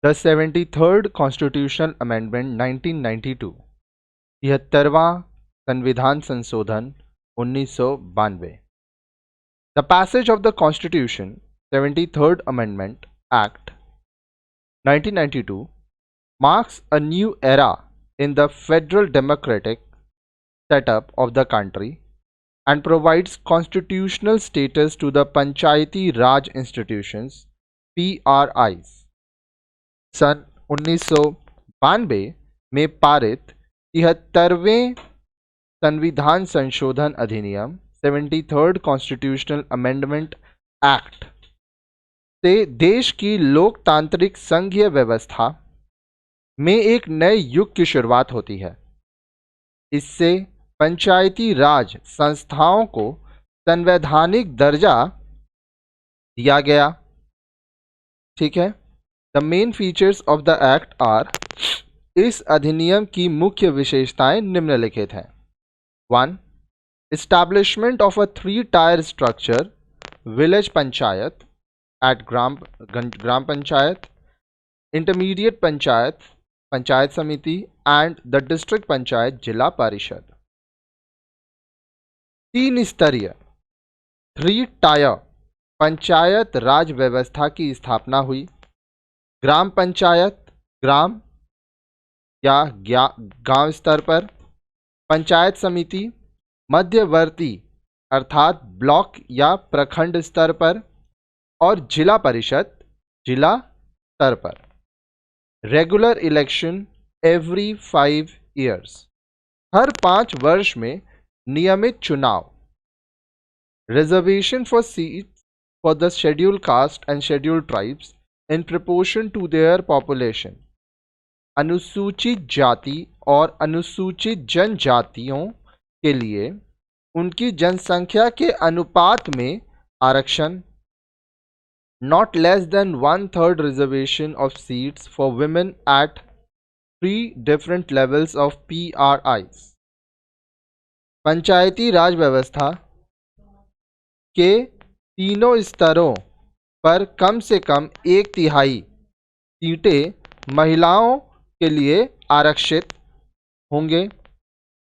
The 73rd constitutional amendment 1992, 73वां संविधान संशोधन 1992. The passage of the Constitution 73rd Amendment Act 1992 marks a new era in the federal democratic setup of the country and provides constitutional status to the Panchayati Raj institutions PRIs. सन 1992 में पारित 73वें संविधान संशोधन अधिनियम 73rd constitutional amendment act से देश की लोकतांत्रिक संघीय व्यवस्था में एक नए युग की शुरुआत होती है. इससे पंचायती राज संस्थाओं को संवैधानिक दर्जा दिया गया. ठीक है. The main features of the act are, इस अधिनियम की मुख्य विशेषताएं निम्नलिखित हैं. 1. Establishment of a 3-tier structure, village panchayat at gram panchayat, intermediate panchayat, panchayat samiti, and the district panchayat jilla parishad. 3 स्तरीय 3-tier पंचायत राज व्यवस्था की स्थापना हुई. ग्राम पंचायत ग्राम या गांव स्तर पर, पंचायत समिति मध्यवर्ती अर्थात ब्लॉक या प्रखंड स्तर पर, और जिला परिषद जिला स्तर पर. रेगुलर इलेक्शन एवरी 5 years, हर 5 वर्ष में नियमित चुनाव. Reservation for seats for the scheduled caste and scheduled tribes in proportion to their population, अनुसूचित जाति और अनुसूचित जनजातियों के लिए उनकी जनसंख्या के अनुपात में आरक्षण. Not less than 1/3 reservation of seats for women at 3 different levels of PRIs. Panchayati Raj व्यवस्था के तीनों स्तरों पर कम से कम 1/3 सीटें महिलाओं के लिए आरक्षित होंगे.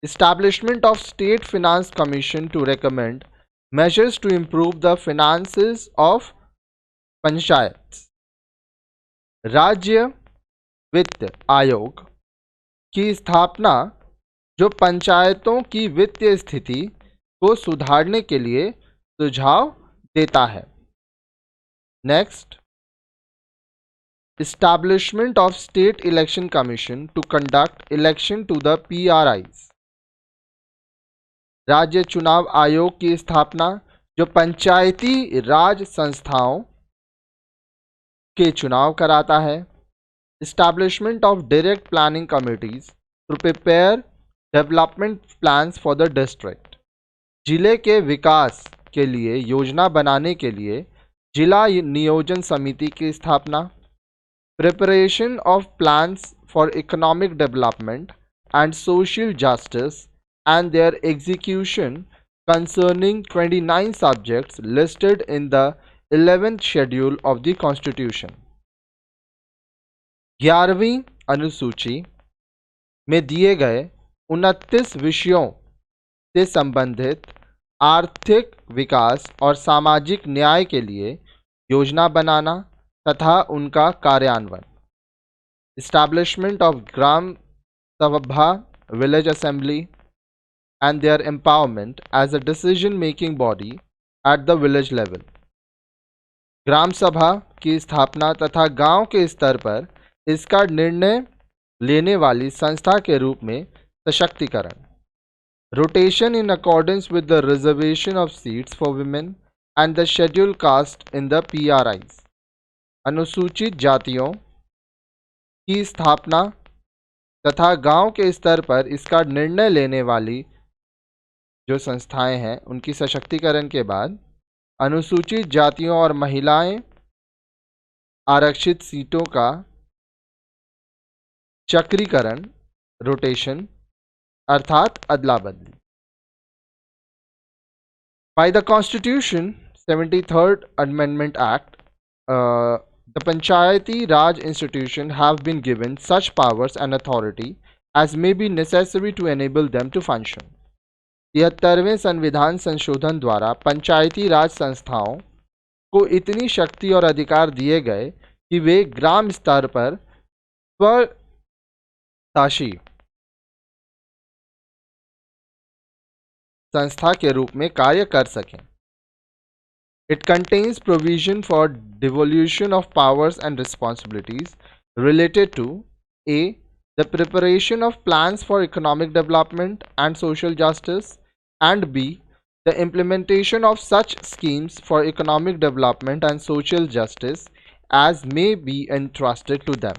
Establishment of State Finance Commission to recommend measures to improve the finances of panchayat. राज्य वित्त आयोग की स्थापना जो पंचायतों की वित्तीय स्थिति को सुधारने के लिए सुझाव देता है. Next, Establishment of State Election Commission to conduct election to the PRIs. राज्य चुनाव आयोग की स्थापना जो पंचायती राज संस्थाओं के चुनाव कराता है. Establishment of Direct Planning Committees to prepare development plans for the district. जिले के विकास के लिए योजना बनाने के लिए जिला नियोजन समिति की स्थापना. Preparation of plans for economic development and social justice and their execution concerning 29 subjects listed in the 11th schedule of the Constitution. 11वीं अनुसूची में दिए गए 29 विषयों से संबंधित आर्थिक विकास और सामाजिक न्याय के लिए योजना बनाना तथा उनका कार्यान्वयन. Establishment of ग्राम सभा village assembly and their empowerment as a decision making body at the village level. ग्राम सभा की स्थापना तथा गांव के स्तर पर इसका निर्णय लेने वाली संस्था के रूप में सशक्तिकरण. Rotation in accordance with the reservation of seats for women and the scheduled caste in the PRIs. अनुसूचित जातियों की स्थापना तथा गांव के स्तर पर इसका निर्णय लेने वाली जो संस्थाएं हैं उनकी सशक्तिकरण के बाद अनुसूचित जातियों और महिलाएं आरक्षित सीटों का चक्रीकरण, रोटेशन अर्थात अदला बदली. By the Constitution 73rd Amendment Act, The Panchayati Raj institution have been given such powers and authority as may be necessary to enable them to function. 73वें संविधान संशोधन द्वारा पंचायती राज संस्थाओं को इतनी शक्ति और अधिकार दिए गए कि वे ग्राम स्तर पर स्वशासी संस्था के रूप में कार्य कर सकें. It contains provision for devolution of powers and responsibilities related to A. The preparation of plans for economic development and social justice, and B. The implementation of such schemes for economic development and social justice as may be entrusted to them.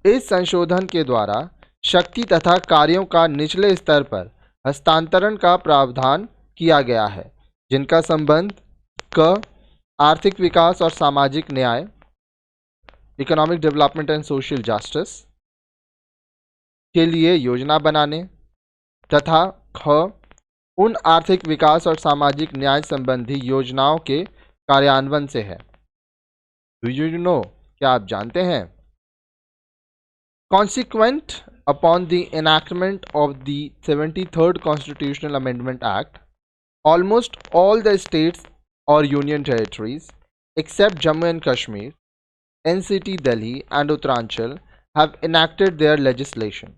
इस संशोधन के द्वारा शक्ति तथा कार्यों का निचले स्तर पर हस्तांतरण का प्रावधान किया गया है, जिनका संबंध क. आर्थिक विकास और सामाजिक न्याय, economic development and social justice के लिए योजना बनाने तथा ख. उन आर्थिक विकास और सामाजिक न्याय संबंधी योजनाओं के कार्यान्वयन से है. डू यू नो, क्या आप जानते हैं? Consequent upon the enactment of the 73rd Constitutional Amendment Act, almost all the states or union territories except Jammu and Kashmir, NCT Delhi and Uttaranchal have enacted their legislation.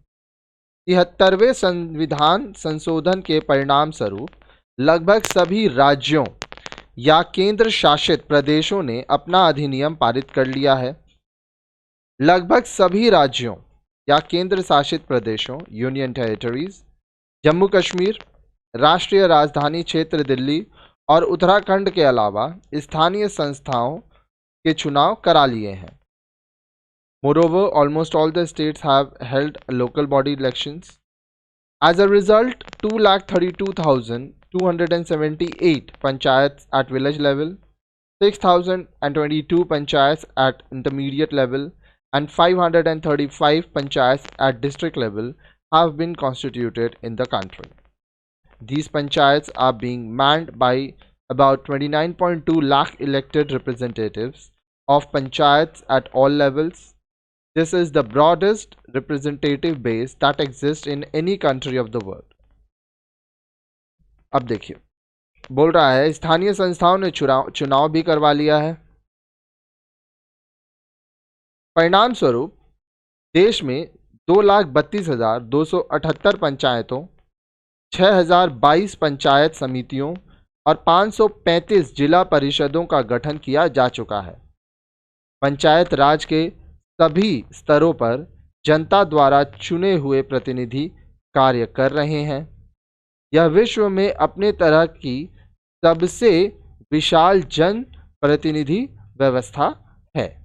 73वें संविधान संशोधन के परिणाम स्वरूप लगभग सभी राज्यों या केंद्र शासित प्रदेशों ने अपना अधिनियम पारित कर लिया है. लगभग सभी राज्यों या केंद्र शासित प्रदेशों यूनियन टेरिटरीज, जम्मू कश्मीर, राष्ट्रीय राजधानी क्षेत्र दिल्ली और उत्तराखंड के अलावा स्थानीय संस्थाओं के चुनाव करा लिए हैं. Moreover, almost all the states have held local body elections. As a result, 2,32,278 panchayats at village level, 6,022 panchayats at intermediate level, and 535 panchayats at district level have been constituted in the country. These panchayats are being manned by about 29.2 lakh elected representatives of panchayats at all levels. This is the broadest representative base that exists in any country of the world. अब देखिए, बोल रहा है स्थानीय संस्थाओं ने चुनाव भी करवा लिया है. परिणाम स्वरूप देश में 2,32,278 पंचायतों, 6,022 पंचायत समितियों और 535 जिला परिषदों का गठन किया जा चुका है. पंचायत राज के सभी स्तरों पर जनता द्वारा चुने हुए प्रतिनिधि कार्य कर रहे हैं. यह विश्व में अपने तरह की सबसे विशाल जन प्रतिनिधि व्यवस्था है.